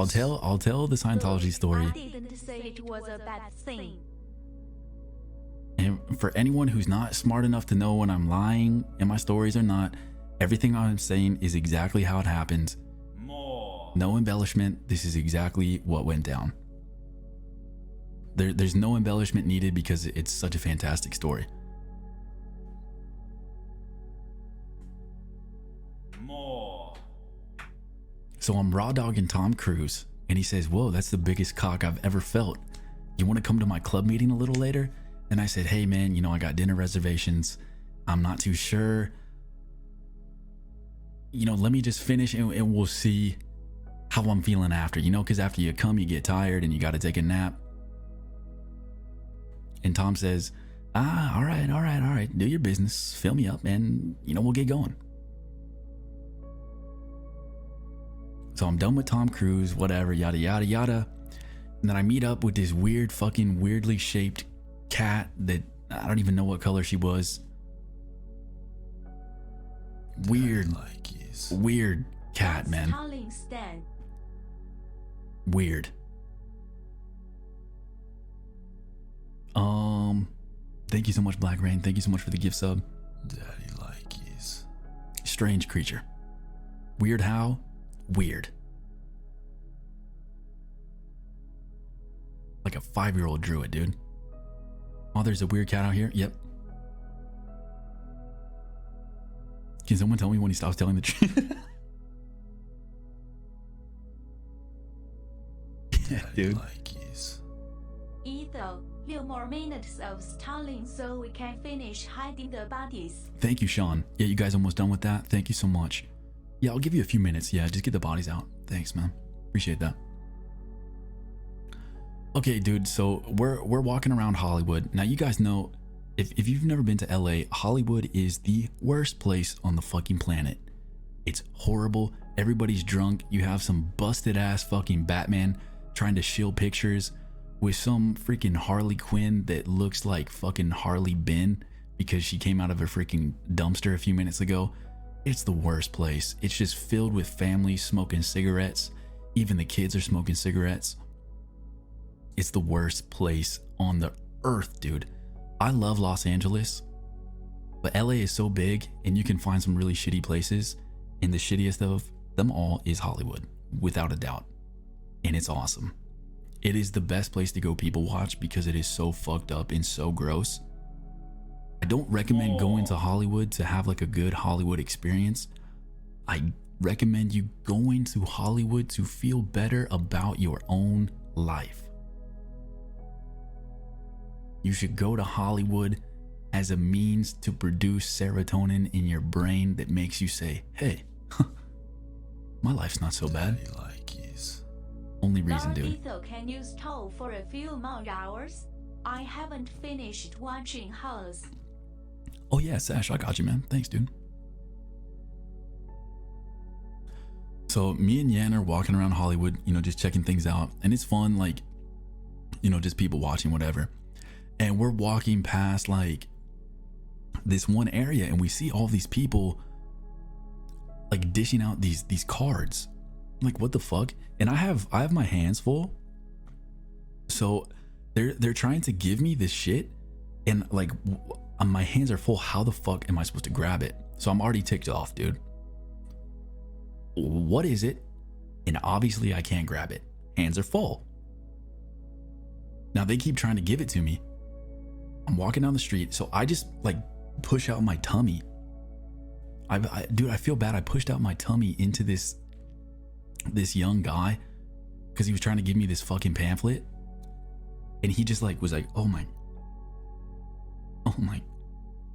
I'll tell the Scientology story. I didn't say it was a bad thing. And for anyone who's not smart enough to know when I'm lying in my stories or not, everything I'm saying is exactly how it happened. No embellishment. This is exactly what went down. There's no embellishment needed because it's such a fantastic story. So I'm raw dogging Tom Cruise, and he says, "Whoa, that's the biggest cock I've ever felt. You want to come to my club meeting a little later?" And I said, "Hey man, I got dinner reservations. I'm not too sure. Let me just finish and we'll see how I'm feeling after, because after you come, you get tired and you got to take a nap." And Tom says, all right. Do your business. Fill me up and, we'll get going. So I'm done with Tom Cruise, whatever, yada, yada, yada. And then I meet up with this weird, fucking weirdly shaped cat that I don't even know what color she was. Weird cat, man. Weird. Thank you so much, Black Rain. Thank you so much for the gift sub. Daddy likes. Strange creature. Weird how? Weird. Like a 5-year-old drew it, dude. Oh, there's a weird cat out here? Yep. Can someone tell me when he stops telling the truth? Yeah, dude. Aethel, 6 more minutes of stalling so we can finish hiding the bodies. Thank you, Sean. Yeah, you guys almost done with that? Thank you so much. Yeah, I'll give you a few minutes. Yeah, just get the bodies out. Thanks, man. Appreciate that. Okay, dude, so we're walking around Hollywood. Now, you guys know, if you've never been to LA, Hollywood is the worst place on the fucking planet. It's horrible. Everybody's drunk. You have some busted ass fucking Batman trying to shield pictures with some freaking Harley Quinn that looks like fucking Harley Bin because she came out of a freaking dumpster a few minutes ago. It's the worst place. It's just filled with families smoking cigarettes. Even the kids are smoking cigarettes. It's the worst place on the earth, dude. I love Los Angeles, but LA is so big and you can find some really shitty places, and the shittiest of them all is Hollywood, without a doubt. And it's awesome. It is the best place to go people watch because it is so fucked up and so gross. I don't recommend going to Hollywood to have like a good Hollywood experience. I recommend you going to Hollywood to feel better about your own life. You should go to Hollywood as a means to produce serotonin in your brain that makes you say, "Hey, my life's not so bad." Only reason, dude. Aethel, can you stall for a few more hours? I haven't finished watching House. Oh yeah, Sash, I got you, man. Thanks, dude. So me and Nyan are walking around Hollywood, just checking things out, and it's fun, like, just people watching, whatever. And we're walking past like this one area, and we see all these people like dishing out these cards. I'm like, what the fuck? And I have my hands full. So they're trying to give me this shit, and like my hands are full. How the fuck am I supposed to grab it? So I'm already ticked off, dude. What is it? And obviously I can't grab it. Hands are full. Now they keep trying to give it to me. I'm walking down the street, so I just like push out my tummy. Dude, I feel bad. I pushed out my tummy into this young guy because he was trying to give me this fucking pamphlet, and he just like was like, oh my,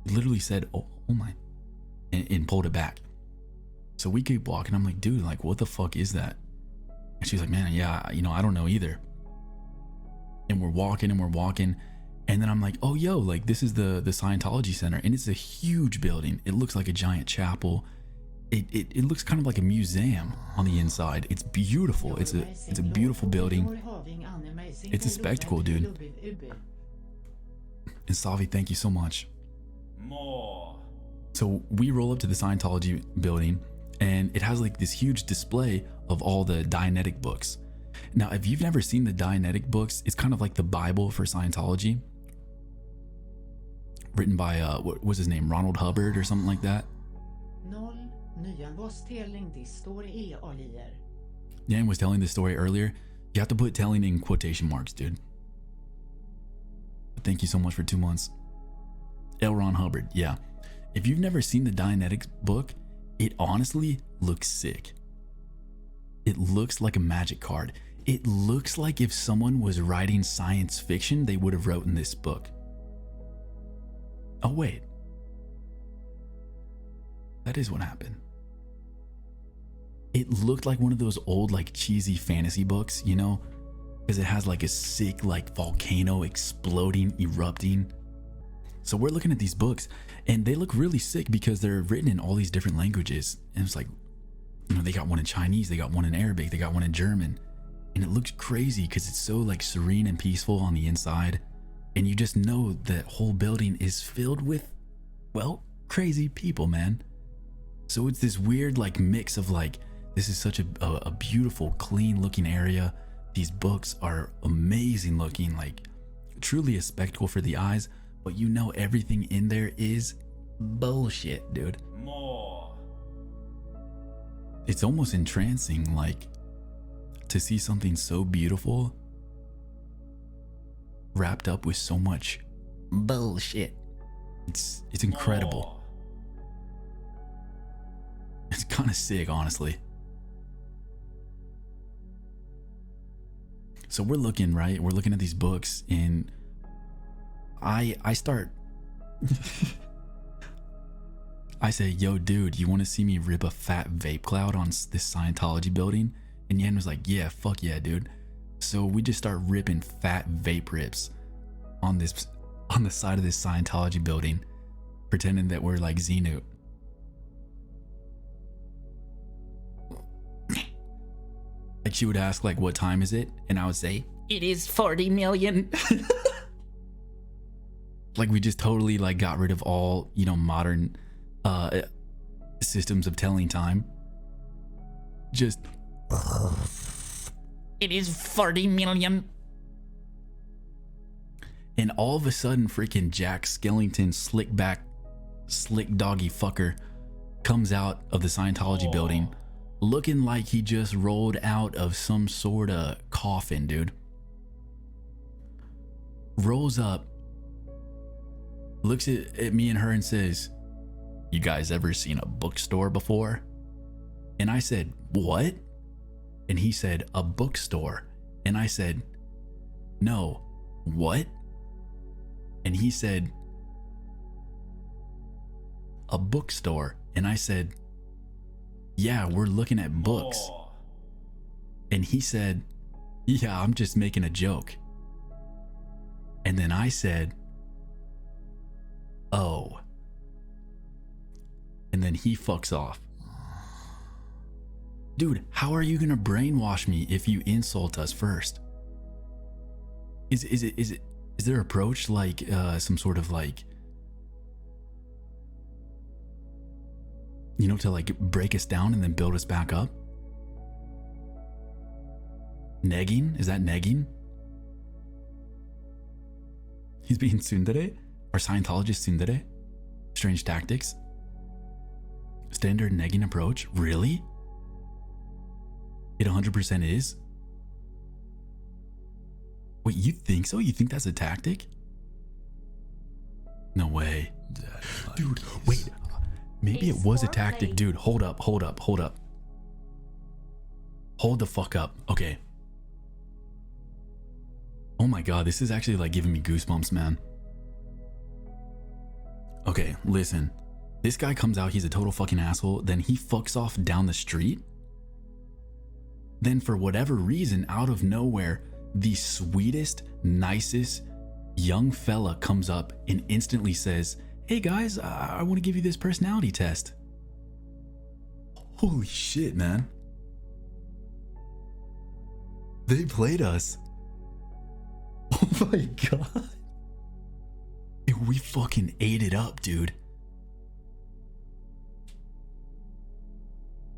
literally said, oh my, and pulled it back. So we keep walking. I'm like, dude, like, what the fuck is that? And she's like, man, yeah, I don't know either. And we're walking, and then I'm like, oh, yo, like, this is the Scientology Center, and it's a huge building. It looks like a giant chapel. It looks kind of like a museum on the inside. It's beautiful. It's a beautiful building. It's a spectacle, dude. And Savi, thank you so much. So we roll up to the Scientology building, and it has like this huge display of all the Dianetic books. Now, if you've never seen the Dianetic books, it's kind of like the Bible for Scientology. Written by, what was his name? Ronald Hubbard or something like that. Nyan was telling this story earlier. You have to put telling in quotation marks, dude. Thank you so much for 2 months. L. Ron Hubbard, yeah. If you've never seen the Dianetics book, it honestly looks sick. It looks like a magic card. It looks like if someone was writing science fiction, they would have wrote in this book. Oh, wait. That is what happened. It looked like one of those old, like, cheesy fantasy books, you know? Because it has like a sick, like, volcano exploding, erupting. So we're looking at these books and they look really sick because they're written in all these different languages. And it's like, you know, they got one in Chinese, they got one in Arabic, they got one in German. And it looks crazy because it's so like serene and peaceful on the inside. And you just know that whole building is filled with, well, crazy people, man. So it's this weird like mix of like, this is such a beautiful, clean looking area. These books are amazing looking, like truly a spectacle for the eyes, but you know everything in there is bullshit, dude. More. It's almost entrancing, like, to see something so beautiful wrapped up with so much bullshit. It's incredible. More. It's kind of sick, honestly. So we're looking, right? We're looking at these books and I start I say, yo, dude, you want to see me rip a fat vape cloud on this Scientology building? And Nyan was like, yeah, fuck yeah, dude. So we just start ripping fat vape rips on the side of this Scientology building, pretending that we're like Xenu. Like she would ask like, what time is it? And I would say, it is 40 million. Like we just totally like got rid of all, you know, modern systems of telling time. Just, it is 40 million. And all of a sudden, freaking Jack Skellington, slick doggy fucker, comes out of the Scientology building looking like he just rolled out of some sort of coffin, dude. Rolls up, looks at me and her and says, you guys ever seen a bookstore before? And I said, what? And he said, a bookstore. And I said, no, what? And he said, a bookstore. And I said, yeah, we're looking at books. More. And he said, yeah, I'm just making a joke. And then I said, oh. And then he fucks off. Dude, how are you gonna brainwash me if you insult us first? Is there approach like some sort of like, you know, to like break us down and then build us back up? Negging? Is that negging? He's being tsundere? Are Scientologists tsundere? Strange tactics? Standard negging approach? Really? It 100% is? Wait, you think so? You think that's a tactic? No way. Dude, wait. Maybe it was a tactic. Dude, hold up. Hold the fuck up. Okay. Oh my god, this is actually like giving me goosebumps, man. Okay, listen. This guy comes out, he's a total fucking asshole, then he fucks off down the street. Then for whatever reason, out of nowhere, the sweetest, nicest young fella comes up and instantly says, hey guys, I want to give you this personality test. Holy shit, man. They played us. Oh my god. And we fucking ate it up, dude.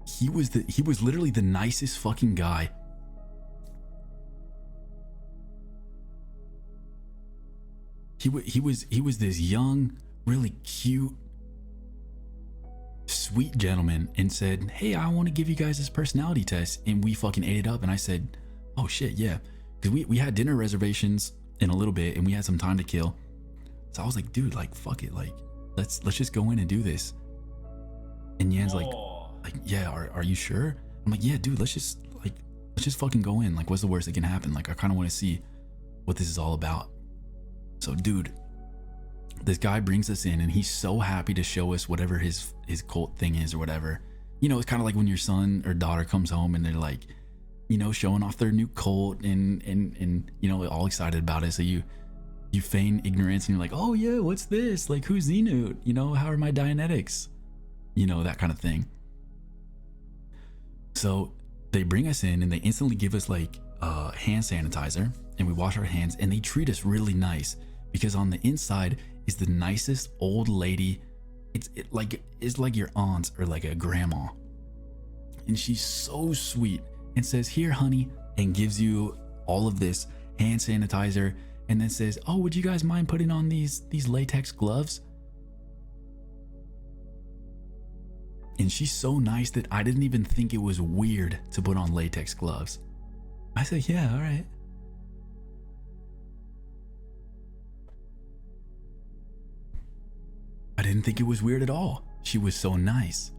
He was literally the nicest fucking guy. he was this young, really cute, sweet gentleman, and said, hey, I want to give you guys this personality test. And we fucking ate it up. And I said, oh shit, yeah. Because we had dinner reservations in a little bit and we had some time to kill. So I was like, dude, like, fuck it. Like, let's just go in and do this. And Nyan's like, yeah, are you sure? I'm like, yeah, dude, let's just fucking go in. Like, what's the worst that can happen? Like, I kind of want to see what this is all about. So, dude, this guy brings us in and he's so happy to show us whatever his cult thing is or whatever. You know, it's kind of like when your son or daughter comes home and they're like, you know, showing off their new cult and you know, all excited about it. So you feign ignorance and you're like, oh yeah, what's this? Like, who's Xenute? You know, how are my Dianetics? You know, that kind of thing. So they bring us in and they instantly give us like hand sanitizer and we wash our hands and they treat us really nice because on the inside is the nicest old lady. It's like your aunt or like a grandma. And she's so sweet and says, here, honey, and gives you all of this hand sanitizer and then says, oh, would you guys mind putting on these latex gloves? And she's so nice that I didn't even think it was weird to put on latex gloves. I said, yeah, all right. I didn't think it was weird at all. She was so nice.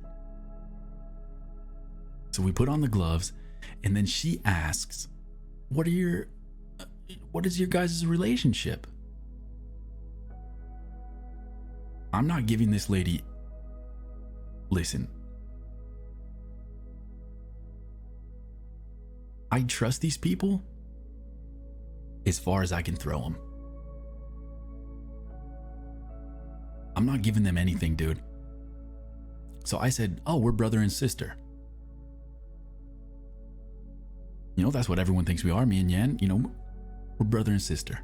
So we put on the gloves and then she asks, what is your guys' relationship? I'm not giving this lady, listen, I trust these people as far as I can throw them. I'm not giving them anything, dude. So I said, oh, we're brother and sister. You know, that's what everyone thinks we are, me and Nyan. You know, we're brother and sister.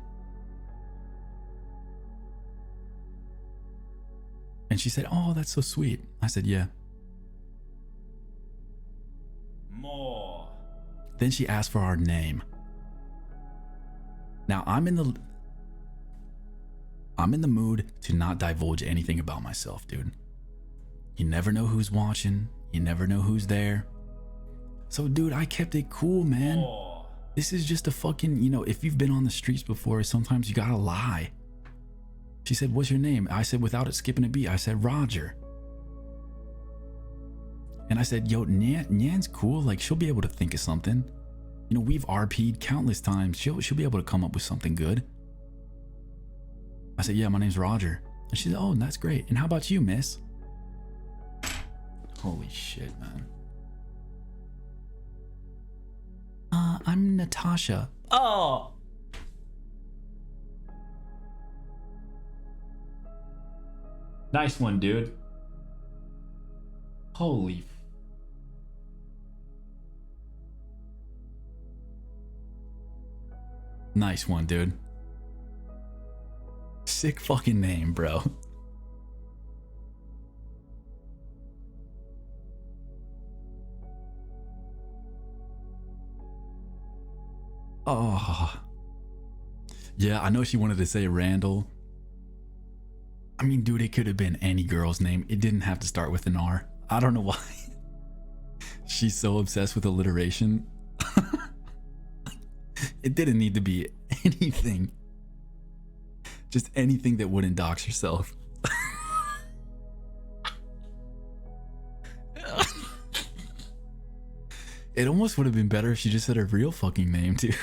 And she said, oh, that's so sweet. I said, yeah. More. Then she asked for our name. Now I'm in the mood to not divulge anything about myself, dude. You never know who's watching. You never know who's there. So, dude, I kept it cool, man. More. This is just a fucking, you know, if you've been on the streets before, sometimes you gotta lie. She said, what's your name? I said, without it skipping a beat, I said, Roger. And I said, yo, Nyan's cool. Like, she'll be able to think of something. You know, we've RP'd countless times. She'll be able to come up with something good. I said, yeah, my name's Roger. And she said, oh, that's great. And how about you, miss? Holy shit, man. I'm Natasha. Oh! Nice one, dude. Holy. Nice one, dude. Sick fucking name, bro. Oh. Yeah, I know she wanted to say Randall. I mean, dude, it could have been any girl's name. It didn't have to start with an R. I don't know why. She's so obsessed with alliteration. It didn't need to be anything. Just anything that wouldn't dox herself. It almost would have been better if she just said her real fucking name, dude.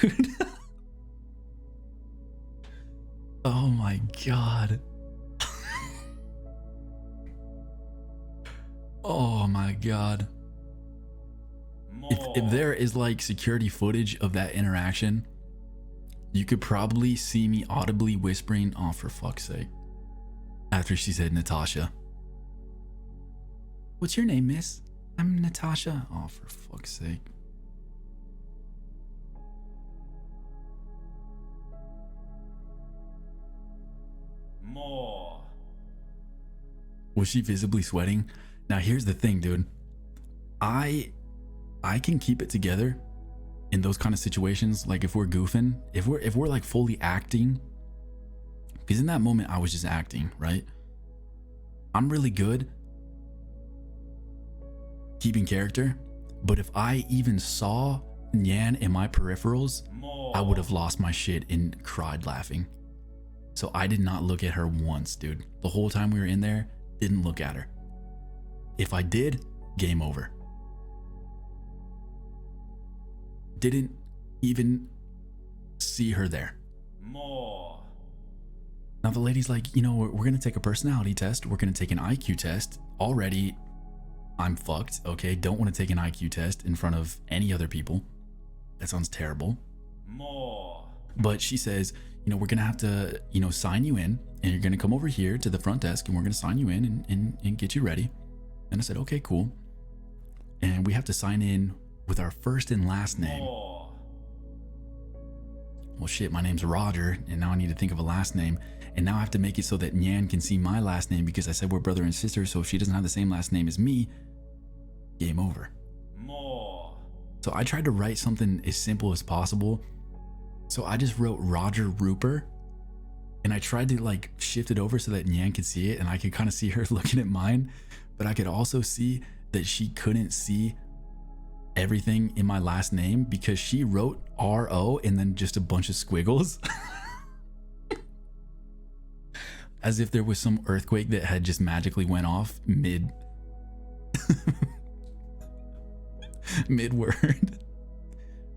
Oh my god. Oh my god. If there is like security footage of that interaction, you could probably see me audibly whispering, oh, for fuck's sake, after she said Natasha. What's your name, miss? I'm Natasha. Oh, for fuck's sake. More. Was she visibly sweating? Now here's the thing, dude. I can keep it together in those kind of situations. Like if we're goofing, if we're like fully acting, Because in that moment, I was just acting, right? I'm really good keeping character, but if I even saw Nyan in my peripherals, More. I would have lost my shit and cried laughing. So I did not look at her once, dude. The whole time we were in there, didn't look at her. If I did, game over. Didn't even see her there. More. Now the lady's like, you know, we're gonna take a personality test. We're gonna take an IQ test. Already, I'm fucked, okay? Don't want to take an IQ test in front of any other people. That sounds terrible. More. But she says, you know, we're gonna have to, you know, sign you in, and you're gonna come over here to the front desk, and we're gonna sign you in and get you ready. And I said, okay, cool. And we have to sign in with our first and last name. More. Well, shit, my name's Roger, and now I need to think of a last name. And now I have to make it so that Nyan can see my last name because I said we're brother and sister, so if she doesn't have the same last name as me, game over. More. So I tried to write something as simple as possible. So I just wrote Roger Rooper, and I tried to like shift it over so that Nyan could see it, and I could kind of see her looking at mine, but I could also see that she couldn't see everything in my last name because she wrote RO and then just a bunch of squiggles. As if there was some earthquake that had just magically went off mid word.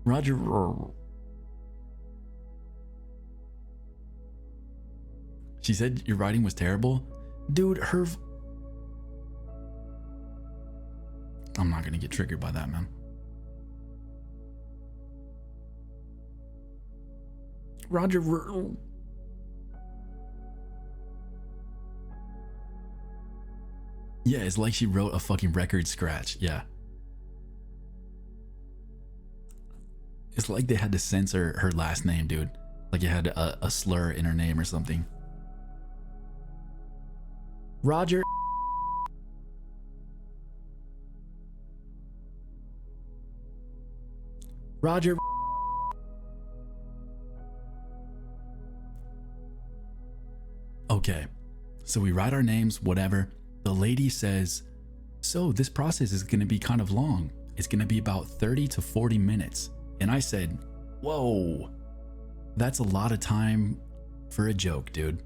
Roger. She said your writing was terrible. Dude, I'm not gonna get triggered by that, man. Roger. Yeah, it's like she wrote a fucking record scratch. Yeah. It's like they had to censor her last name, dude. Like it had a slur in her name or something. Roger. Roger. Okay, so we write our names, whatever. The lady says, so this process is going to be kind of long. It's going to be about 30 to 40 minutes. And I said, whoa, that's a lot of time for a joke, dude.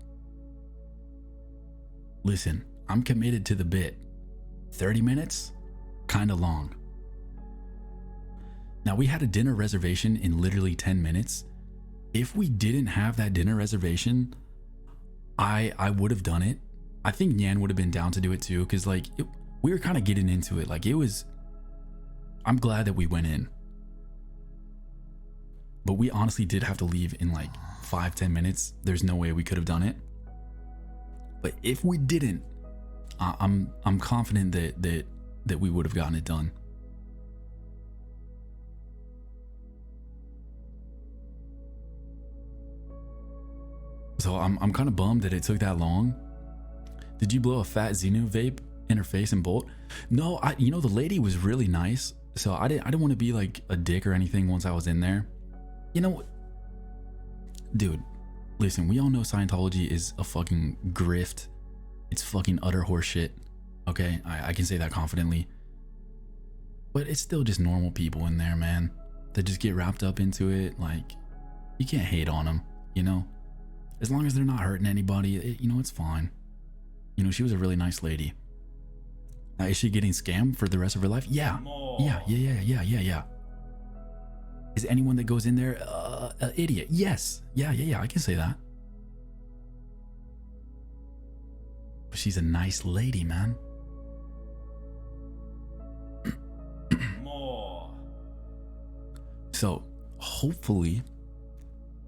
Listen, I'm committed to the bit. 30 minutes? Kind of long. Now, we had a dinner reservation in literally 10 minutes. If we didn't have that dinner reservation, I would have done it. I think Nyan would have been down to do it too, because like we were kind of getting into it. Like it was, I'm glad that we went in. But we honestly did have to leave in like 5-10 minutes. There's no way we could have done it. But if we didn't, I'm confident that we would have gotten it done. So I'm kind of bummed that it took that long. Did you blow a fat Xenu vape in her face and bolt? No, you know, the lady was really nice. So I didn't want to be like a dick or anything once I was in there. You know what? Dude, listen, we all know Scientology is a fucking grift. It's fucking utter horseshit. Okay, I can say that confidently. But it's still just normal people in there, man. That just get wrapped up into it. Like, you can't hate on them, you know? As long as they're not hurting anybody, you know, it's fine. You know, she was a really nice lady. Now, is she getting scammed for the rest of her life? Yeah. More. Yeah. Is anyone that goes in there an idiot? Yes. Yeah, I can say that. But she's a nice lady, man. More. So, hopefully,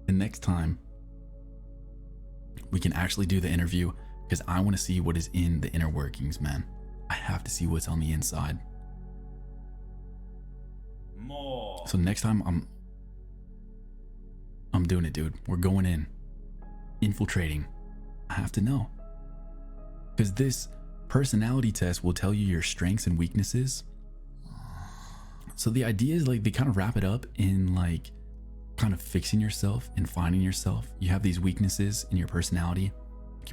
the next time we can actually do the interview, because I want to see what is in the inner workings, man. I have to see what's on the inside. More. So next time I'm doing it, dude. We're going in, infiltrating. I have to know, because this personality test will tell you your strengths and weaknesses. So the idea is like they kind of wrap it up in like kind of fixing yourself and finding yourself. You have these weaknesses in your personality.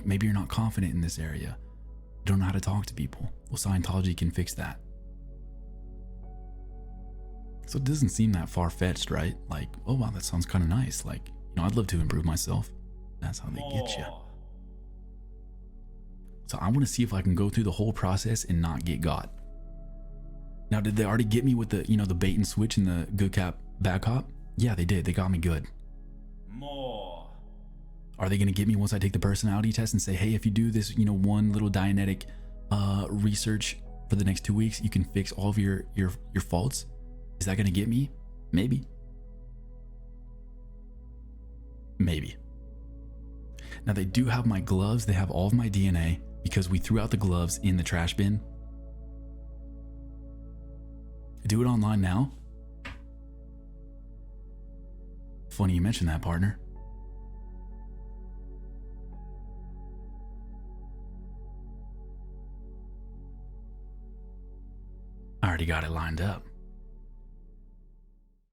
Maybe you're not confident in this area. You don't know how to talk to people. Well, Scientology can fix that. So it doesn't seem that far-fetched, right? Like, oh wow, that sounds kind of nice. Like, you know, I'd love to improve myself. That's how they get you. More. So I want to see if I can go through the whole process and not get got. Now, did they already get me with the, you know, the bait and switch and the good cop, bad cop? Yeah, they did. They got me good. More. Are they going to get me once I take the personality test and say, hey, if you do this, you know, one little Dianetic research for the next 2 weeks, you can fix all of your faults? Is that going to get me? Maybe. Maybe. Now, they do have my gloves. They have all of my DNA because we threw out the gloves in the trash bin. Do it online now. Funny you mentioned that, partner. I already got it lined up.